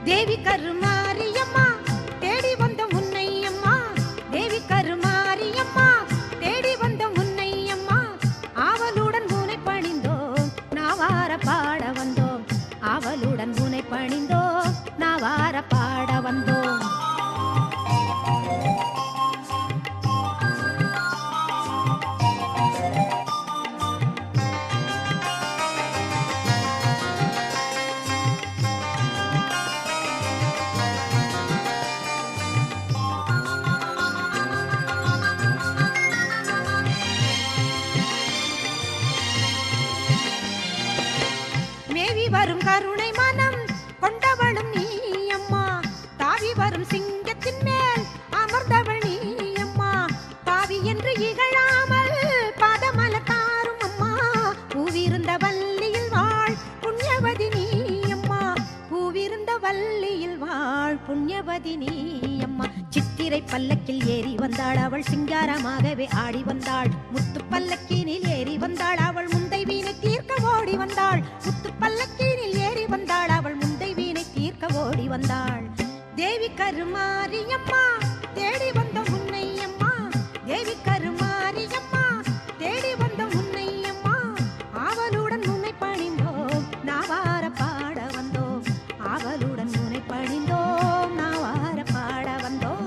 தேவி கருமாரியம்மா தேடி வந்த உன்னை அம்மா, தேவி கருமாரியம்மா தேடி வந்த உன்னை அம்மா, ஆவலுடன் உனை பணிந்தோம் நாவார பாட வந்தோம், ஆவலுடன் உனை பணிந்தோம் நாவார பாட வந்தோம். வரும் கருணை மனம் கொண்டவளும் நீ அம்மா, தாவி வரும் சிங்கத்தின் மேல் அமர்ந்தவள் நீ அம்மா, பாவி என்று இகழாமல் பாதமல தாரும் அம்மா, பூவிருந்த வள்ளியில் வாழ் புண்ணியவதி நீ அம்மா, பூவிருந்த வள்ளியில் வாழ் புண்ணியவதி நீ அம்மா. சித்திரை பல்லக்கில் ஏறி வந்தாள் அவள் சிங்காரமாகவே ஆடி வந்தாள், முத்து பல்லக்கினில் ஏறி வந்தாள் அவள் முந்தை வீணை தீர்க்க ஓடி வந்தாள், முத்து பல்லக்கினில் ஏறி வந்தாள் அவள் முந்தை வீணை தீர்க்க ஓடி வந்தாள். தேவி கருமாரியம்மா தேடி வந்த உன்னை அம்மா, தேவி கருமாரியம்மா தேடி வந்த உன்னை அம்மா, ஆவலுடன் உன்னை பணிந்தோம் நாவார பாட வந்தோம், ஆவலுடன் உன்னை பணிந்தோம் நாவார பாட வந்தோம்.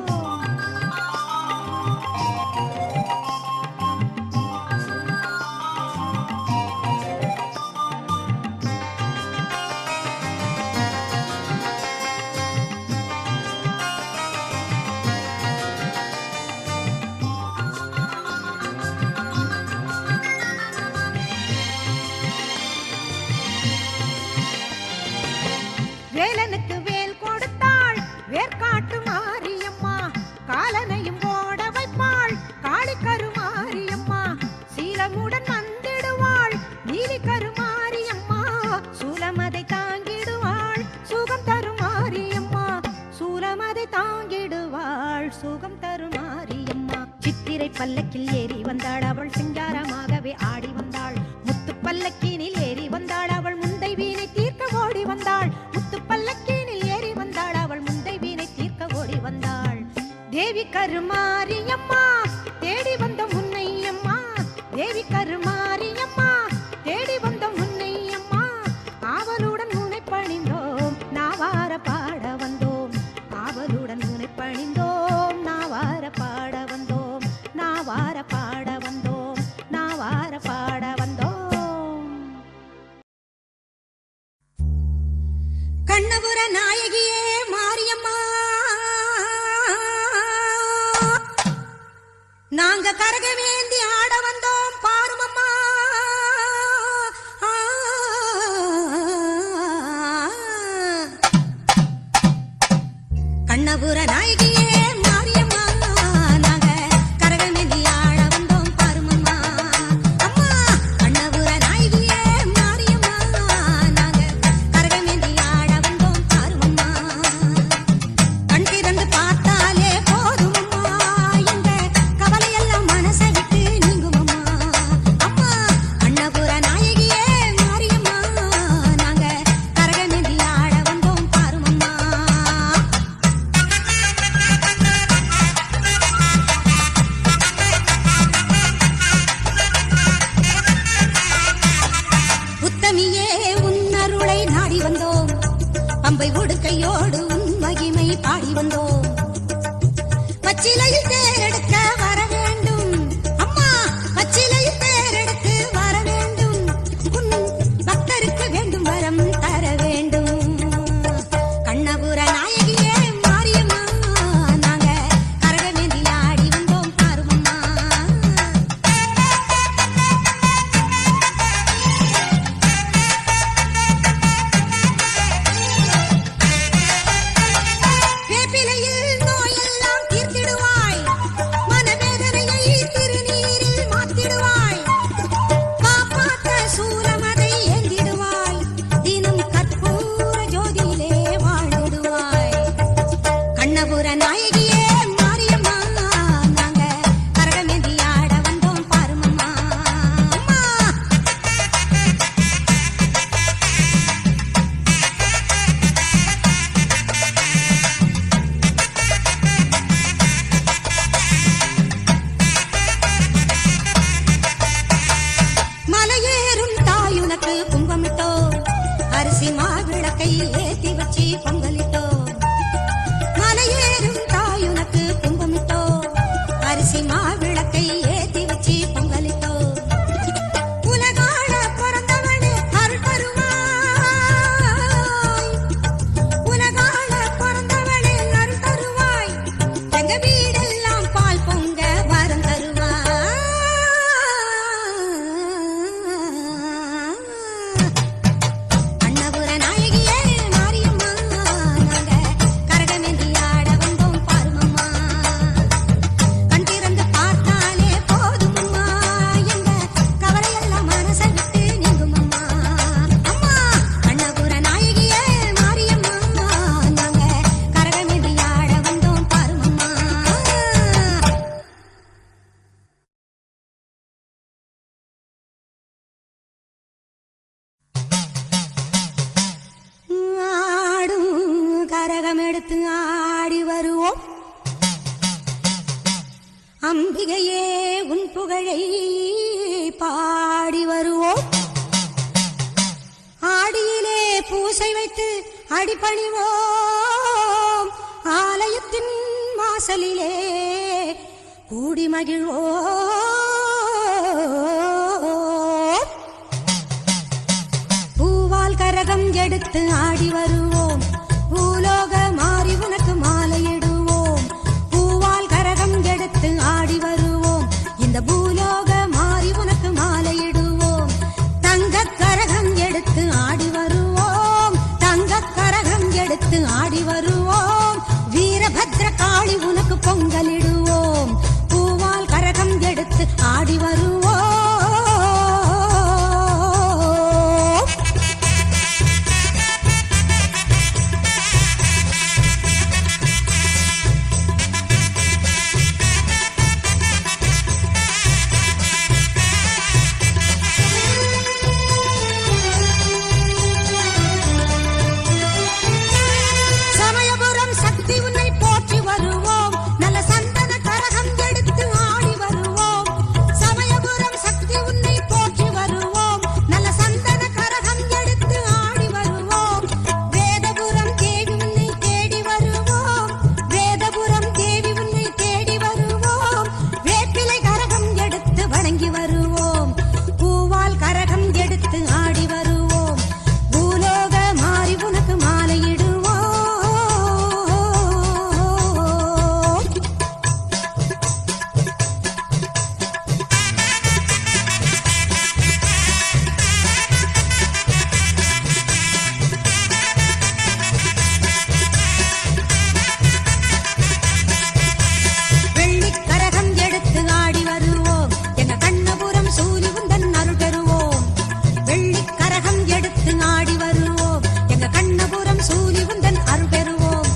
வேலனுக்கு வேல் கொடுத்தாள் வேர்காட்டு மாரியம்மா, காலனையும் ஓட வைப்பாள் காளி கருமாரியம்மா, சீலமுடன் வந்திடுவாள் நீலி கருமாரியம்மா, சூலமதை தாங்கிடுவாள் சுகம் தருமாரியம்மா, சூலமதை தாங்கிடுவாள் சுகம் தருமாரியம்மா. சித்திரை பல்லக்கில் ஏறி வந்தாள் அவள் சிங்காரமாகவே ஆடி வந்தாள், முத்து பல்லக்கினில் ஏறி வந்தாள் அவள் முந்தை வீணை தீர்க்க ஓடி வந்தாள், முத்து பல்லக்கினில் ஏறி வந்தாள் அவள் முந்தை வீணை தீர்க்க ஓடி வந்தாள். தேவி கருமாரியம்மா தேடி வந்த உன்னை அம்மா, தேவி கருமாரியம்மா தேடி வந்த உன்னை அம்மா, ஆவலுடன் உன்னை பணிந்தோம் நாவார பாட வந்தோம், ஆவலுடன் உன்னை பணிந்தோம் நாவார பாட வந்தோம், நாவார பாட வந்தோம், நாவார பாட வந்தோம். கண்ணபுர நாயகியே மாரியம்மா, நாங்க கரகவேந்தி ஆட வந்தோம் பாருமம்மா, கண்ணபுர நாயகியே மாரியம்மா, நாங்க கரகவேந்தி ஆட வந்தோம் பாருமம்மா, அம்மா கண்ணபுர நாயகியே மாரியம்மா, நாங்க கரகவேந்தி ஆட வந்தோம் பாருமம்மா, கண் திறந்து பார்த்தாலே போதுமம்மா எங்க கவலையெல்லாம் மனசை விட்டு நீங்குமம்மா, அம்மா கண்ணபுர நாயகியே மாரியம்மா, நாங்க கரகவேந்தி ஆட வந்தோம் பாருமம்மா. உத்தமியே உன்னருளை நாடி வந்தோம், பம்பை உடுக்கையோடு உன் மகிமை பாடி வந்தோம், பச்சிலையில் தேரெடுக்க வர வேண்டும் அம்மா, பச்சிலையில் தேரெடுத்து வர வேண்டும், உன் பக்தருக்கு வேண்டும் வரம் தர வேண்டும். கண்ணபுர நாயகியே மாரியம்மா, நாங்க கரகவேந்தி ஆடி வந்தோம் பாருமம்மா. வேப்பிலையில் நோயெல்லாம் தீர்த்திடுவாய், கும்பமிட்டோ அரிசி மாவிளக்கை ஏத்தி வச்சு பொங்கலிட்டோ மலையேறும் தாயுனக்கு கும்பமிட்டோ அரிசி மாவிளக்கை ஏத்தி வச்சு பொங்கலிட்டோ உலகாள பிறந்தவனே அருள் தருவாய் உலகாள பிறந்தவனே அருள் தருவாய் எங்க வீடெல்லாம் பால் பொங்க வரம் தருவாய் அண்ணபுர நாயகியே மாரியம்மா நாங்க கரகமேந்தி ஆட வந்தோம் பாருமம்மா கண் திறந்து பார்த்தாலே போதுமம்மா எங்க கவலையெல்லாம் மனசை விட்டு நீங்குமம்மா அம்மா அண்ணபுர நாயகியே மாரியம்மா நாங்க கரகமேந்தி ஆட வந்தோம் பாருமம்மா ஆடும் கரகம் எடுத்து ஆடி வருவோம் அம்பிகையே உன் புகழை பாடி வருவோம் ஆடியிலே பூசை வைத்து அடிபணிவோம் ஆலயத்தின் வாசலிலே கூடி மகிழ்வோம் பூவால் கரகம் எடுத்து ஆடி வருவோம் பூலோக மாறி உனக்கு மாலையிடுவோம் பூவால் கரகம் எடுத்து ஆடி வருவோம் இந்த பூலோக மாறி உனக்கு மாலையிடுவோம் தங்கக் கரகம் எடுத்து ஆடி வருவோம் தங்கக் கரகம் எடுத்து ஆடி வருவோம் வீரபத்ர காளி உனக்கு பொங்கலிடுவோம் பூவால் கரகம் எடுத்து ஆடி வருவோம் சமயபுரம் சக்தி உன்னை போற்றி வருவோம் நல்ல சந்தன கரகம் எடுத்து ஆடி வருவோம் சமயபுரம் சக்தி உன்னை போற்றி வருவோம் நல்ல சந்தன கரகம் எடுத்து ஆடி வருவோம் வேதபுரம் தேவி உன்னை தேடி வருவோம் வேதபுரம் தேவி உன்னை தேடி வருவோம் வேப்பிலை கரகம் எடுத்து வணங்கி வருவோம் பூவால் கரகம் எடுத்து ஆடி வருவோம் பூலோக மாறி உனக்கு மாலையிடுவோம் வெள்ளிக் கரகம் எடுத்து ஆடி வருவோம் எங்க கண்ணபுரம் சூரி உந்தன் அருள் பெறுவோம் வெள்ளிக் கரகம் எடுத்து ஆடி வருவோம் எங்க கண்ணபுரம் சூரி உந்தன் அருள் பெறுவோம்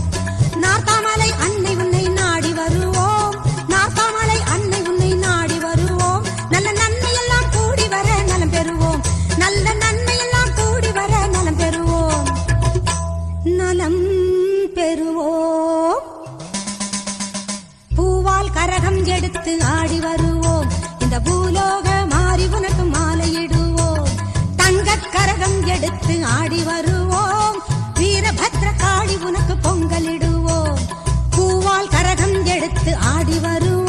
நார்த்தாமலை அன்னை உன்னை நாடி வருவோம் நார்த்தாமலை அன்னை உன்னை நாடி வருவோம் நல்ல நன்மையெல்லாம் கூடி வர நலம் பெறுவோம் நல்ல நன்மையெல்லாம் கூடி வர நலம் பெறுவோம் நலம் பெறுவோம் பூவால் கரகம் எடுத்து ஆடி வருவோம் இந்த பூலோக மாறி உனக்கு மாலையிடுவோம் தங்கக் கரகம் எடுத்து ஆடி வருவோம் வீரபத்ர காளி உனக்கு பொங்கலிடுவோம் பூவால் கரகம் எடுத்து ஆடி வருவோம்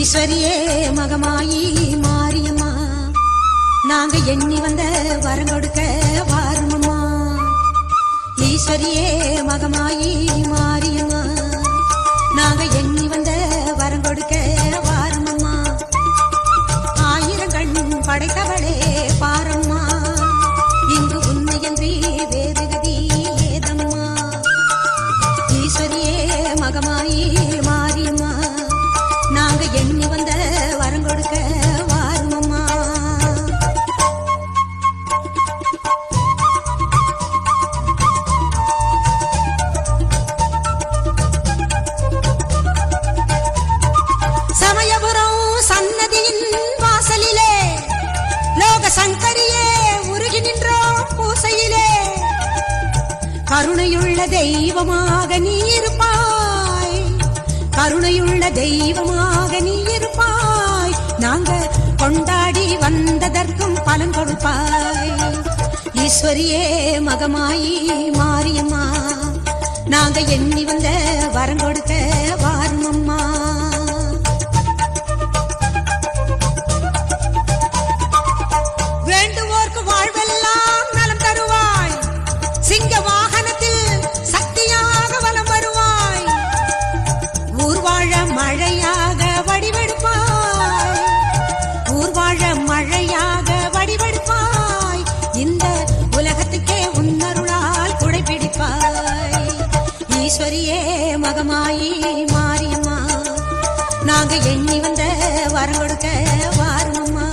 ஈஸ்வரியே மகமாயி மாரியம்மா, நாங்க எண்ணி வந்த வரம் கொடுக்க வாருமம்மா. ஈஸ்வரியே மகமாயி மாரியம்மா, நாங்க எண்ணி வந்த வரம் கொடுக்க வாருமம்மா. ஆயிரம் கண் படைத்தவளே பாரம்மா, இங்கு உண்மையன்றி வேறு கதி ஏதம்மா. ஈஸ்வரியே மகமாயி மாரியம்மா, நாங்க எண்ணி வந்த வரம் கொடுக்க வாருமம்மா. சமயபுரம் சன்னதியின் வாசலிலே லோக சங்கரியே உருகி நின்றோம் பூசையிலே. கருணையுள்ள தெய்வமாக நீ இருப்பாய், கருணையுள்ள தெய்வமாக நீ இருப்பாய். நாங்க கொண்டாடி வந்ததற்கும் பலன் கொடுப்பாய். ஈஸ்வரியே மகமாயி மாரியம்மா, நாங்க எண்ணி வந்த வரம் கொடுக்க வாருமம்மா. வேண்டுவோர்க்கு வாழ்வெல்லாம் நலம் தருவாய், சிங்க வாகனத்தில் சக்தியாக வலம் வருவாய். ஊர்வாழ மழையாக வடிவெடுப்பாய், ஊர்வாழ மழையாக வடிவெடுப்பாய். இந்த உலகத்துக்கே உன்னருளால் குடைபிடிப்பாய். ஈஸ்வரியே மகமாயி மாரியம்மா, நாங்க எண்ணி வந்த வரம் கொடுக்க வாருமம்மா.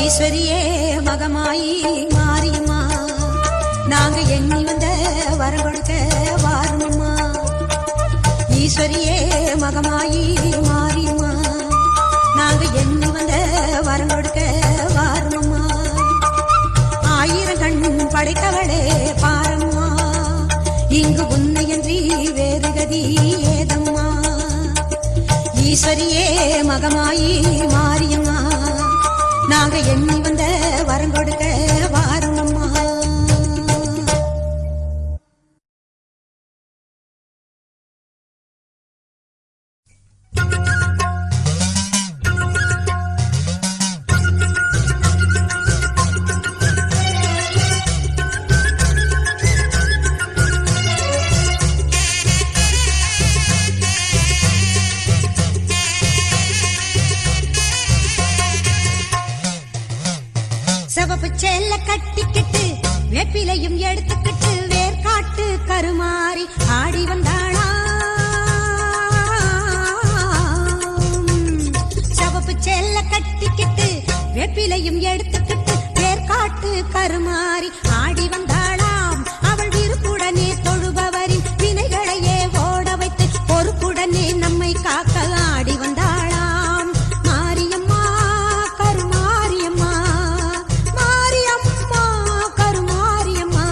ஈஸ்வரியே மகமாயி மாரியம்மா, நாங்க எண்ணி வந்த வரம் கொடுக்க வாருமம்மா. ஈஸ்வரியே மகமாயி மாரியம்மா, நாங்க எண்ணி வந்த வரம் கொடுக்க வாருமம்மா. ஆயிரம் கண் படைத்தவளே பாரம்மா, இங்கு உன்னையன்றி வேறு கதி ஏதம்மா. ஈஸ்வரியே மகமாயி மாரியம்மா, நாங்க எண்ணி வந்த வரம் கொடுக்க வாருமம்மா. சிவப்பு செல்ல கட்டிக்கிட்டு வேப்பிலையும் எடுத்துக்கிட்டு வேர்காட்டு கருமாறி ஆடி வந்தாளா. சிவப்பு செல்ல கட்டிக்கிட்டு வேப்பிலையும் எடுத்துக்கிட்டு வேர்காட்டு கருமாறி ஆடி வந்தாளாம். அவள் விருப்புடனே தொழுபவரின் வினைகளையே ஓட வைத்து பொறுப்புடனே நம்மை காக்க ஆடி வந்தாளாம். மாரியம்மா கருமாரியம்மா, மாரியம்மா கருமாரியம்மா.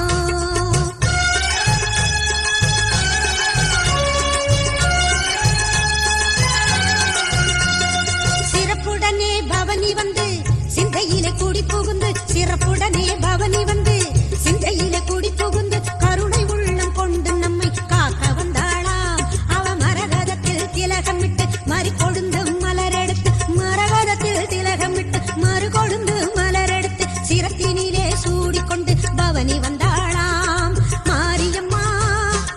சிறப்புடனே பவனி வந்து சிந்தையிலே கூடி புகுந்து, சிறப்புடனே பவனி வந்து சிந்தையிலே கூடி புகுந்து கருணை உள்ளம் கொண்டு நம்மை காக்க வந்தாளாம். அவ மரகதத்தில் திலகமிட்டு மறி கொழுந்து மலரெடுத்து, மரகதத்தில் திலகமிட்டு மறு கொழுந்து மலரெடுத்து சிரத்தினிலே சூடிக்கொண்டு பவனி வந்தாளாம். மாரியம்மா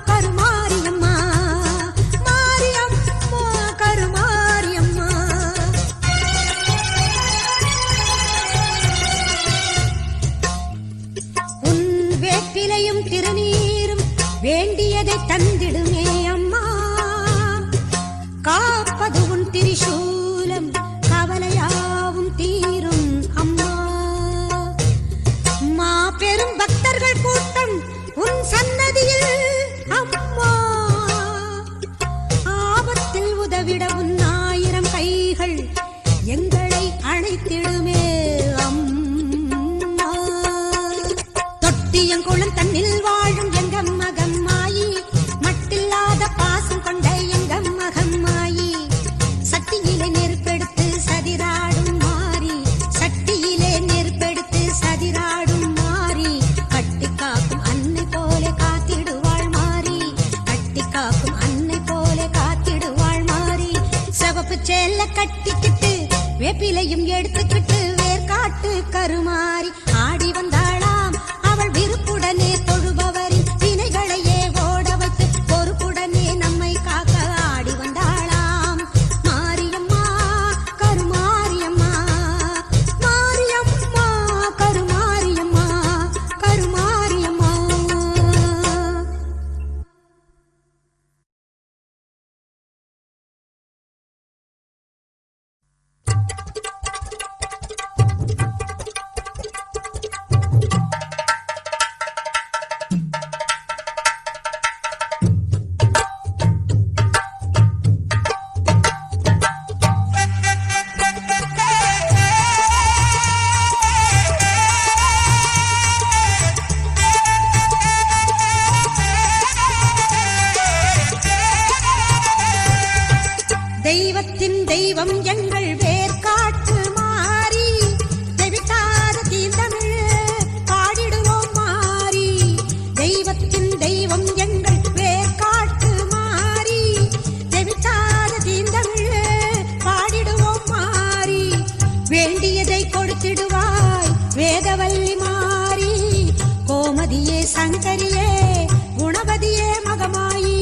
கருமாரியம்மா, மாரியம்மா கருமாரியம்மா. உன் வேப்பிலையும் திருநீரும் வேண்டியதை தந்திடுமே அம்மா. காப்பது உன் திரிசூலம், கவலையாவும் தீரும் அம்மா. மா பெரும் உன் சன்னதியில் அம்மா ஆபத்தில் உதவிட உன் 1000 கைகள் எங்களை அழைத்திடுமே அம்மா. தொட்டியங்குளம் தன்னில் வாழும் எங்கம் மகம்மாயி, மட்டில்லாத பாசம் கொண்ட எங்கம் மகம்மாயி, சட்டியிலே நெருப்பெடுத்து சதிராடும் மாறி, சட்டியிலே நெருப்பெடுத்து சதிராடும் மாறி, கட்டி காக்கும் அன்னை போல காத்திடுவாள் மாறி, கட்டி காக்கும் அன்னை போல காத்திடுவாள் மாறி. சிவப்பு சேல கட்டிக்கிட்டு வேப்பிலையும் எடுத்துக்கிட்டு வேர்காட்டு கருமாறி ஆடி வந்தாளாம். அவள் விருப்புடனே தொழுபவரின் வினைகளையே ஓட வைத்து பொறுப்புடனே நம்மை காக்க ஆடி வந்தாளாம். மாரியம்மா கருமாரியம்மா, மாரியம்மா கருமாரியம்மா, கருமாரியம்மா. தெய்வத்தின் தெய்வம் எங்கள் வேர்காட்டு மாறி, தெவிட்டாத தீந்தமிழ் பாடிடுவோம் மாறி. தெய்வத்தின் தெய்வம் எங்கள் வேர்காட்டு மாறி, தெவிட்டாத தீந்தமிழ் பாடிடுவோம் மாறி. வேண்டியதை கொடுத்திடுவாய் வேதவல்லி மாறி, கோமதியே சங்கரியே குணவதியே மகமாயி.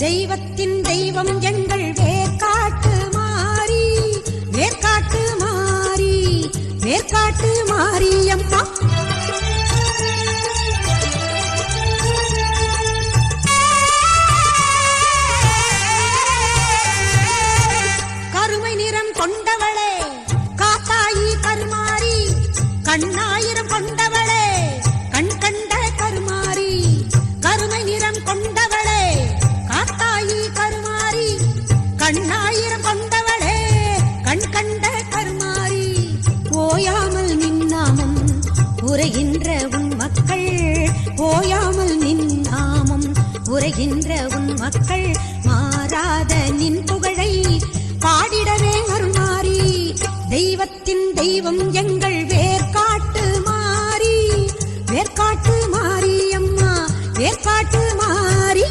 தெய்வத்தின் தெய்வம் எங்கள் வேர்காட்டு மாறி, வேர்காட்டு மாறி, வேர்காட்டு மாரியம்மா. கருமை நிறம் கொண்டவளே காத்தாயி கருமாரி, கண்ணாயிரம் கொண்டவளே கண் கண்ட கருமாரி. கருமை நிறம் கொண்டவளே காத்தாயி கருமாரி, கண்ணாயிரம் கொண்டவளே கண் கண்ட கருமாரி. ஓயாமல் நின்னாமம் உரைகின்ற உன் மக்கள், ஓயாமல் நின்னாமம் உரைகின்ற உன் மக்கள், மாறாத நின் புகழை பாடிடவே அருள்மாரி. தெய்வத்தின் தெய்வம் எங்கள் வேர்காட்டு மாறி, வேர்காட்டு மாறி அம்மா, வேர்காட்டு மாறி.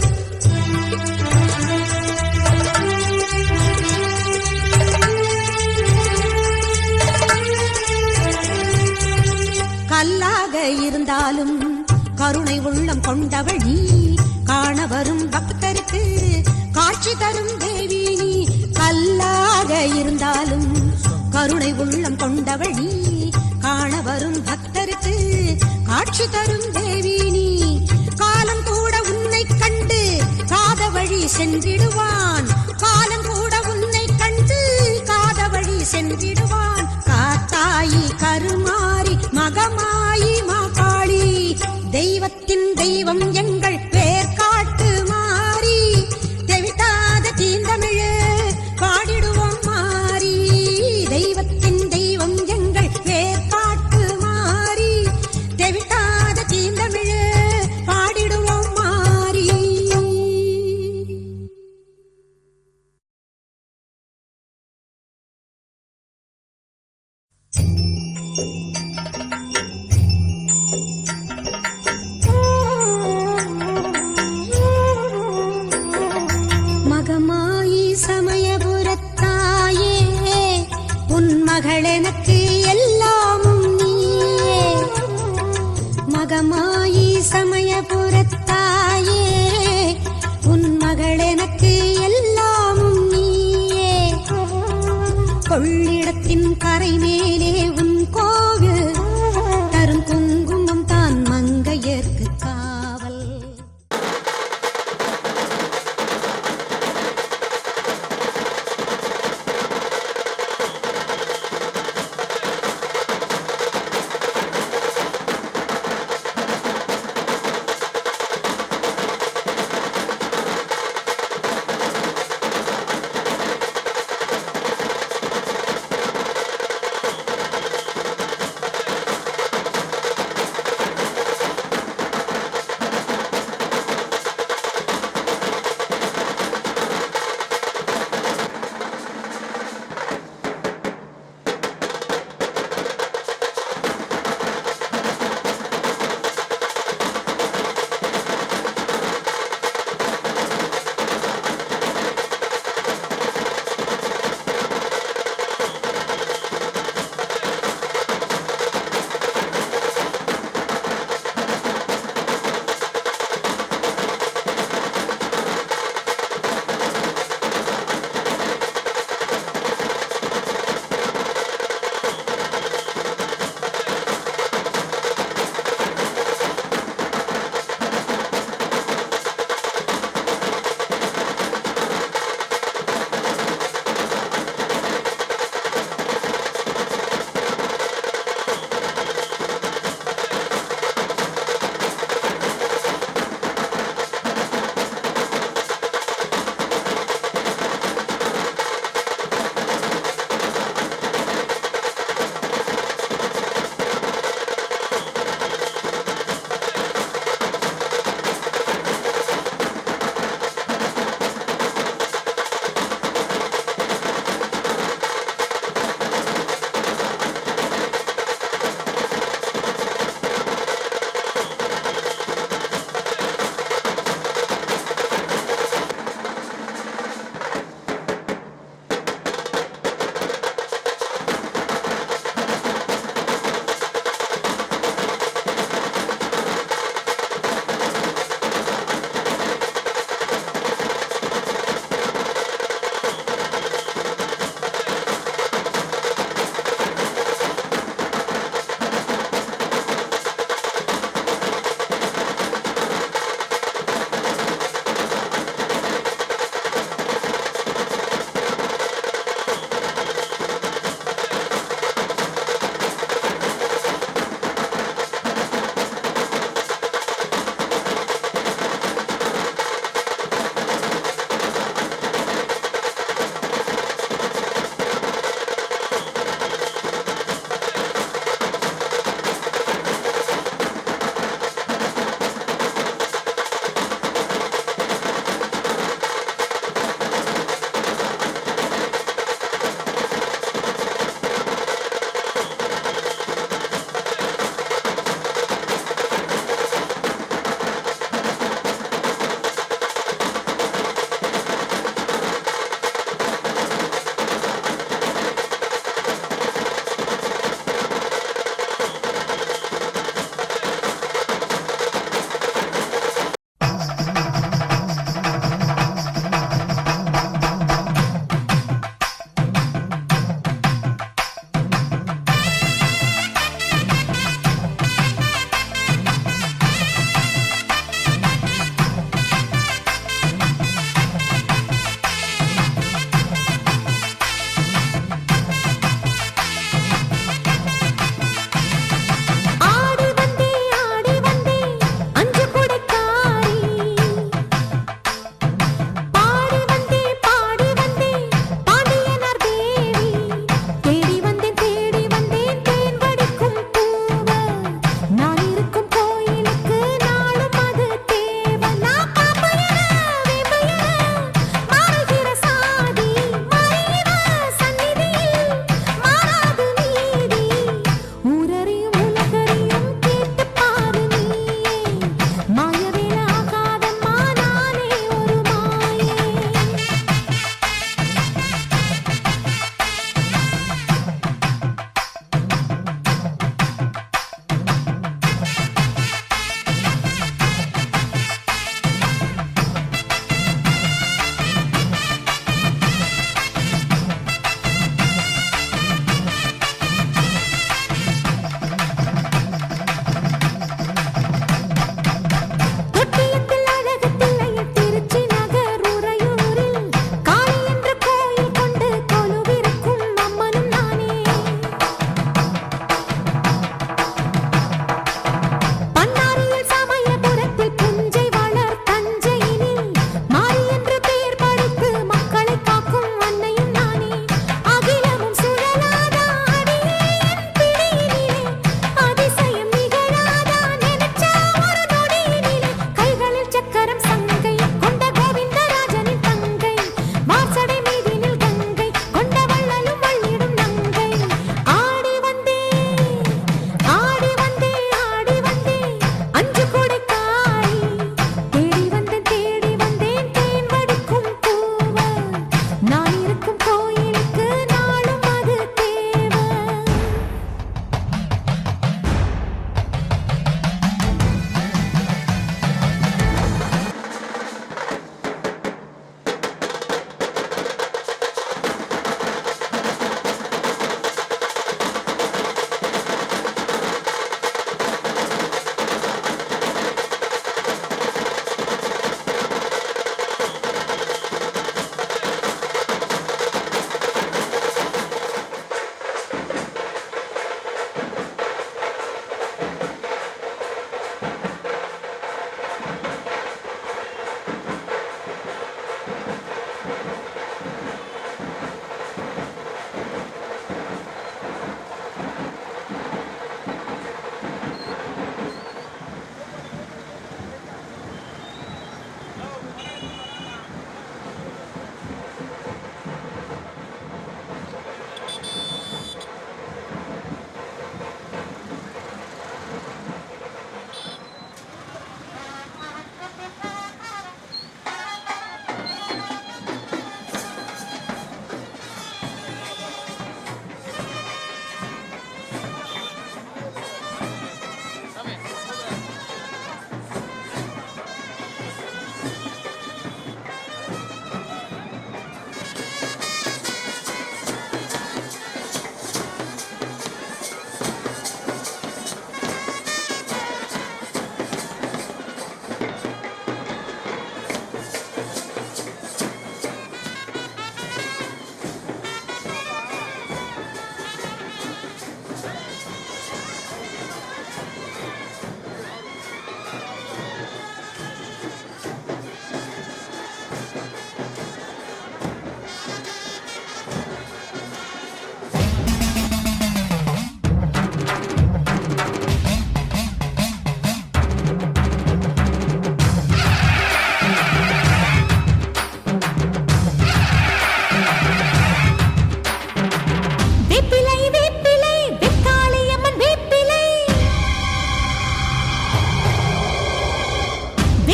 கல்லாக இருந்தாலும் கருணை உள்ளம் கொண்டவள் நீ, காண வரும் பக்தருக்கு காட்சி தரும் தேவி நீ. கல்லாக இருந்தாலும் கருணை உள்ளம் கொண்டவள் நீ, காண வரும் பக்தருக்கு காட்சி தரும் தேவி நீ. காலம் கூட உன்னை கண்டு காத வழி சென்றிடுவான், காலம் கூட உன்னை கண்டு காத வழி சென்றிடுவான். காத்தாயி கருமாரி மகமாயி மாகாளி, தெய்வத்தின் தெய்வம் எங்கள் வேர்காட்டு மாறி, தெவிட்டாத தீந்தமிழ் பாடிடுவோம் மாறி. தெய்வத்தின் தெய்வம் எங்கள் வேர்காட்டு மாறி, தெவிட்டாத தீந்தமிழ் பாடிடுவோம் மாறி. மகமாயி சமயபுரத்தாயே, உன் மகள் எனக்கு எல்லாமும் நீயே. மகமாயி சமயபுரத்தாயே, உன் மகள் எனக்கு எல்லாமும் நீயே. கொள்ளிடத்தின் கரை மேலே உன் கோவில் தரும் குங்குமம் தான் மங்கையர்க்கு காவல்.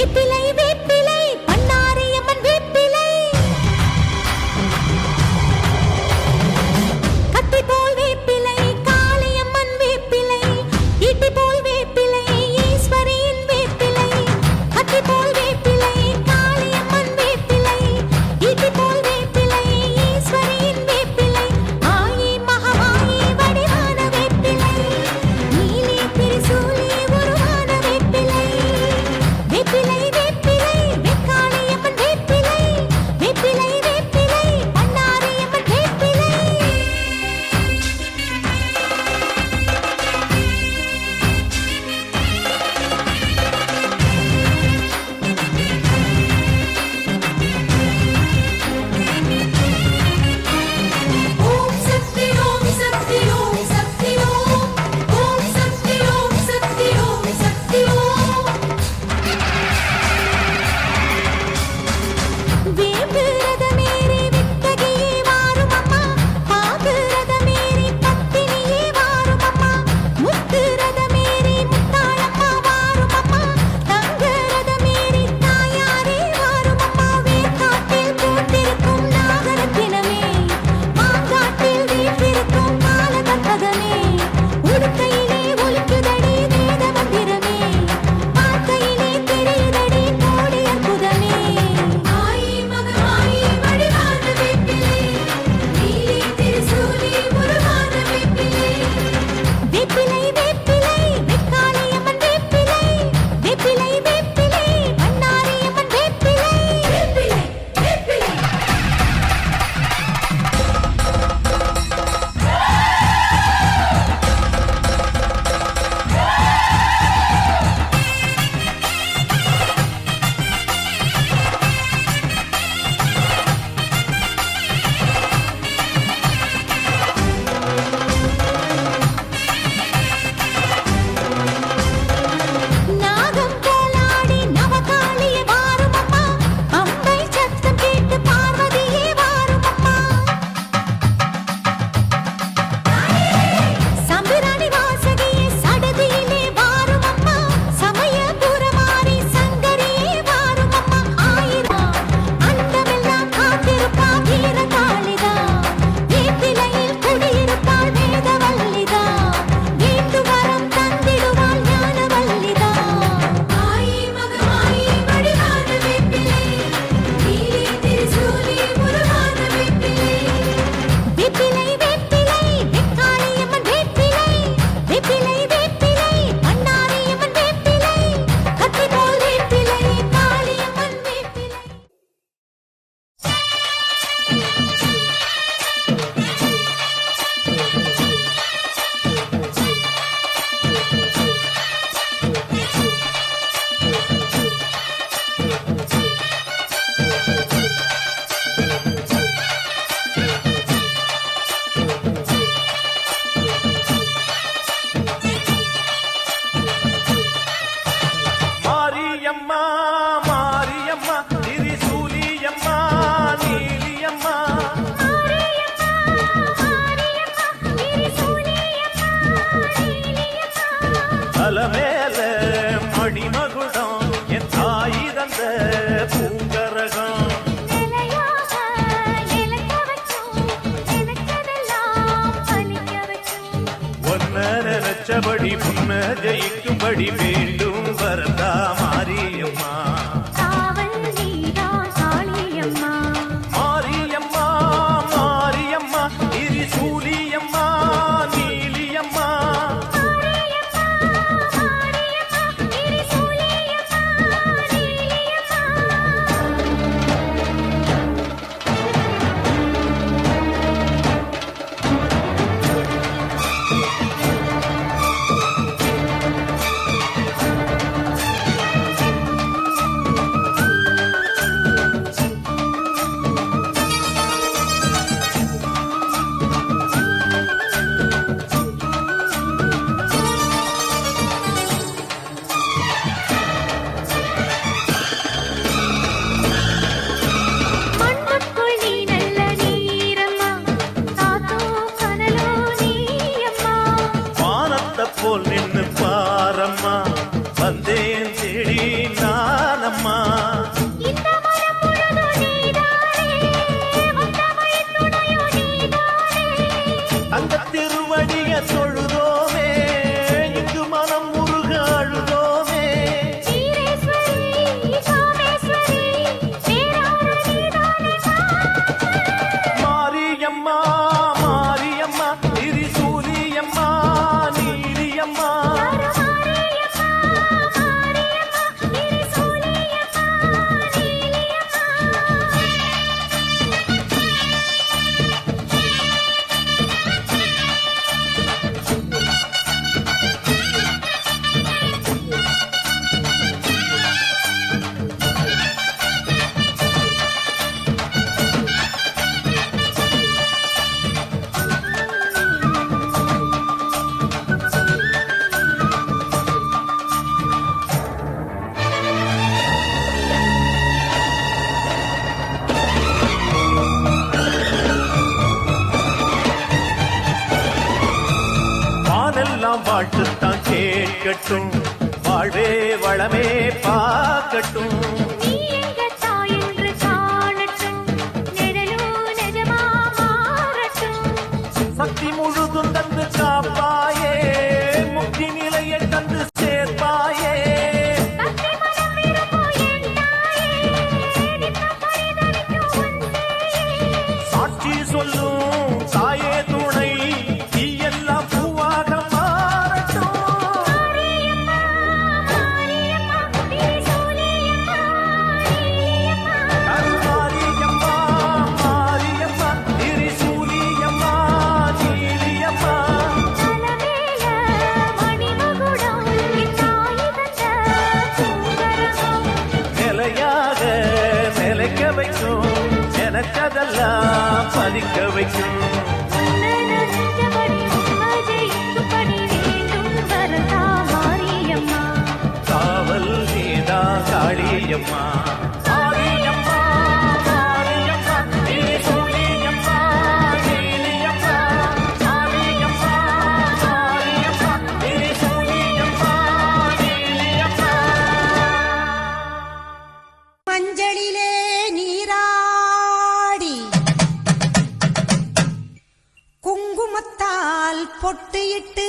வேப்பிலை வேப்பிலை பண்ணாரியம்மன் வேப்பிலை கத்தி போல் வேப்பிலை காளியம்மன் வேப்பிலை ஈட்டி போல் வேப்பிலை ஈஸ்வரியின் வேப்பிலை கத்தி போல் வேப்பிலை காளியம்மன் வேப்பிலை ஈட்டி போல் வேப்பிலை ஈஸ்வரியின் வேப்பிலை ஆயி மகமாயி வடிவான வேப்பிலை நீலி திரிசூலி உருவான வேப்பிலை வேப்பிலை வேப்பிலை வெக்காளியம்மன் வேப்பிலை வேப்பிலை வேப்பிலை பண்ணாரியம்மன் வேப்பிலை ஓம் சக்தி ஓம் சக்தி ஓம் சக்தி ஓம் ஓம் சக்தி ஓம் சக்தி ஓம் சக்தி ஓம் வேம்பு ரதமேறி வித்தகியே வாரும் அம்மா பாகு ரதமேறி பத்தினியே வாரும் அம்மா முத்து ரதமேறி முத்தாளம்மா வாரும் அம்மா தங்க ரதமேறி தாயாரே வாரும் அம்மா வேர்க்காட்டில் பூத்திருக்கும் நாகரத்தினமே மாங்காட்டில் வீற்றிருக்கும் காலகற்பகமே உடுக்கையிலே ஒலிக்குதடி வேத மந்திரமே பார்க்கையிலே தெரியுதடி கோடி அற்புதமே ஆயி மகமாயி வடிவான வேப்பிலை நீலி திரிசூலி உருவான வேப்பிலை வேப்பிலை வேப்பிலை வெக்காளியம்மன் வேப்பிலை வேப்பிலை வேப்பிலை பண்ணாரியம்மன் வேப்பிலை வேப்பிலை வேப்பிலை நாகம் போலாடி நவகாளியே வாரும் அம்மா அம்பை சத்தம் கேட்டு பார்வதியே வாரும் அம்மா சம்பிராணி வாசகியே சடதியிலே வாரும் அம்மா சமயபுரமாரி சங்கரியே வாரும் அம்மா ஆயிரம் அண்டமெல்லாம் காத்திருப்பா வீரகாளிதா வேப்பிலையில் குடியிருப்பாள் வேதவல்லிதா வேண்டு வரம் தந்திடுவாள் ஞானவல்லிதா ஆயி மகமாயி வடிவான வேப்பிலை நீலி திரிசூலி உருவான வேப்பிலை வேப்பிலை வேப்பிலை வெக்காளியம்மன் வேப்பிலை வேப்பிலை வேப்பிலை பண்ணாரியம்மன் வேப்பிலை கத்தி போல் வேப்பிலை காளியம்மன் வேப்பிலை மாரியம்மா மாரியம்மா திரிசூலியம்மா நீலியம்மா அலமேல மணிமகுடம் என் தாய் தந்த பூங்கரகம் ஒன்ன நினைச்சபடி முன்ன ஜெயிக்கும்படி வேண்டும் வரதா மாரியம்மா மாரியம்மா மாரியம்மா திரிசூலியம்மா நீலியம்மா பாட்டுத்தான் கேட்கட்டும், வாழ்வே வளமே பார்க்கட்டும். நீ எங்க தாய் என்று காணட்டும், நிழலோ நிஜமா மாறட்டும். சக்தி முழுதும் தந்து காப்பாயே, முக்தி நிலையை தந்து சேர்ப்பாயே. பக்தி மனம் விரும்பும் என் தாயே, நித்தம் பரிதவிக்கும் உன் சேயே. சாட்சி சொல்லும் தாயே துணை, நீ எல்லாம் பூவாக மாறட்டும். மாரியம்மா, மாரியம்மா, திரிசூலியம்மா, நீலியம்மா. கருமாரியம்மா, மாரியம்மா, திரிசூலியம்மா, நீலியம்மா. மலமேல மணிமகுடம், என் தாய் தந்த பூங்கரகம். நிலையாக நிலைக்க வைக்கும், எனக்கதெல்லாம் பதிக்க வைக்கும். உன்னை நினைச்சபடி உண்மை ஜெயிக்கும்படி வேண்டும் வரதா மாரியம்மா. காவல் நீதா காளியம்மா. மாரியம்மா, மாரியம்மா, திரிசூலியம்மா, நீலியம்மா. மாரியம்மா, மாரியம்மா, திரிசூலியம்மா, நீலியம்மா. மஞ்சளிலே நீராடி குங்குமத்தால் பொட்டியிட்டு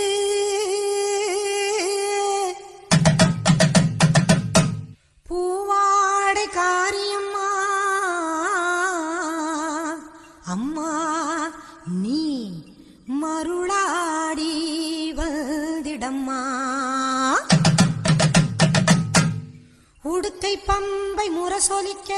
பூவாடை காரியம்மா அம்மா நீ மருளாடி வந்திடம்மா. உடுக்கை பம்பை முரசொலிக்க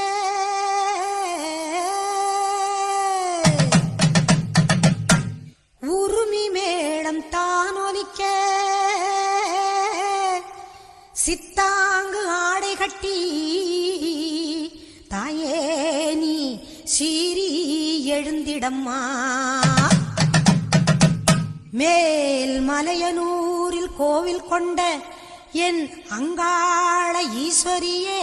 உருமி மேளம் தானொலிக்க சித்தாங்கு ஆடை கட்டி தாயே நீ சீறி எழுந்திடம்மா. மேல் மலையனூரில் கோவில் கொண்ட என் அங்காள ஈஸ்வரியே,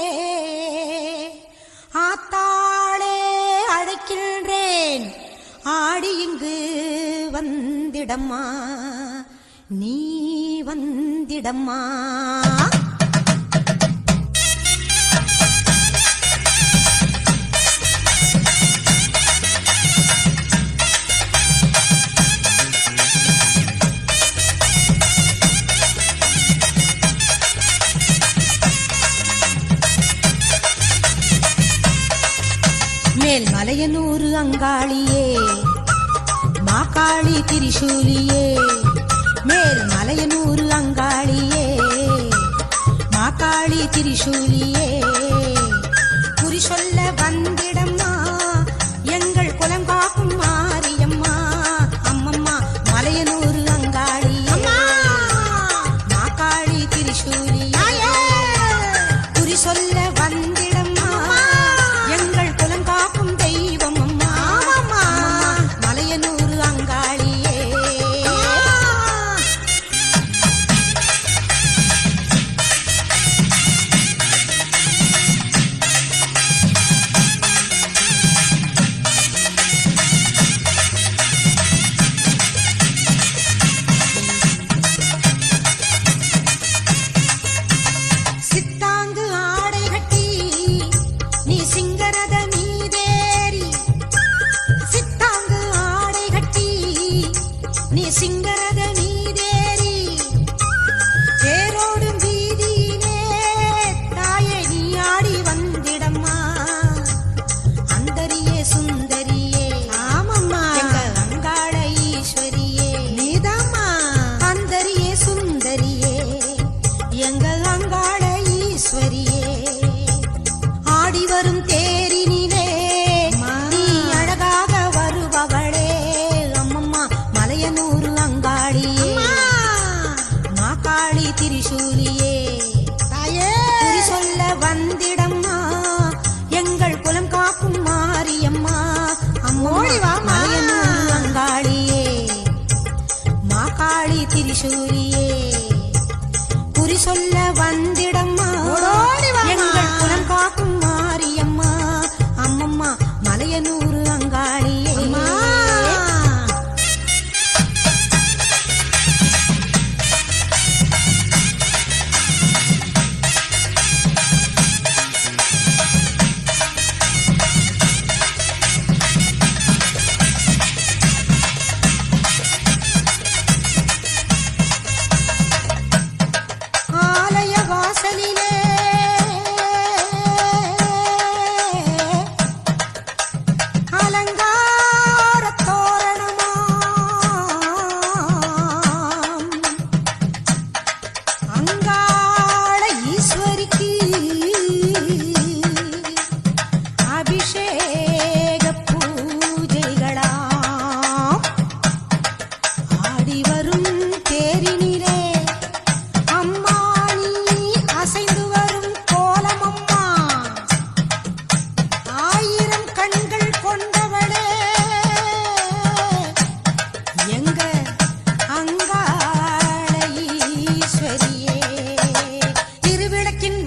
ஆத்தாளே அழைக்கின்றேன், ஆடி இங்கு வந்திடம்மா, நீ வந்திடம்மா. மேல் மலையனூர் அங்காளியே, மாகாளி திரிசூலியே. மேல் மலையனூர் அங்காளியே, மாகாளி திரிசூலியே. குறி சொல்ல வந்திடம்மா, எங்கள் குலங்காக்கும் மாரியம்மா. அம்மம்மா மலையனூர் அங்காளியே, மாகாளி திரிசூலியே. குறி சொல்ல வந்திடம்மா, எங்கள் குலங்காக்கும் தெய்வம் அம்மா. மலையனூர் அங்காளியே. சித்தாங்கு ஆடை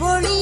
ஒளி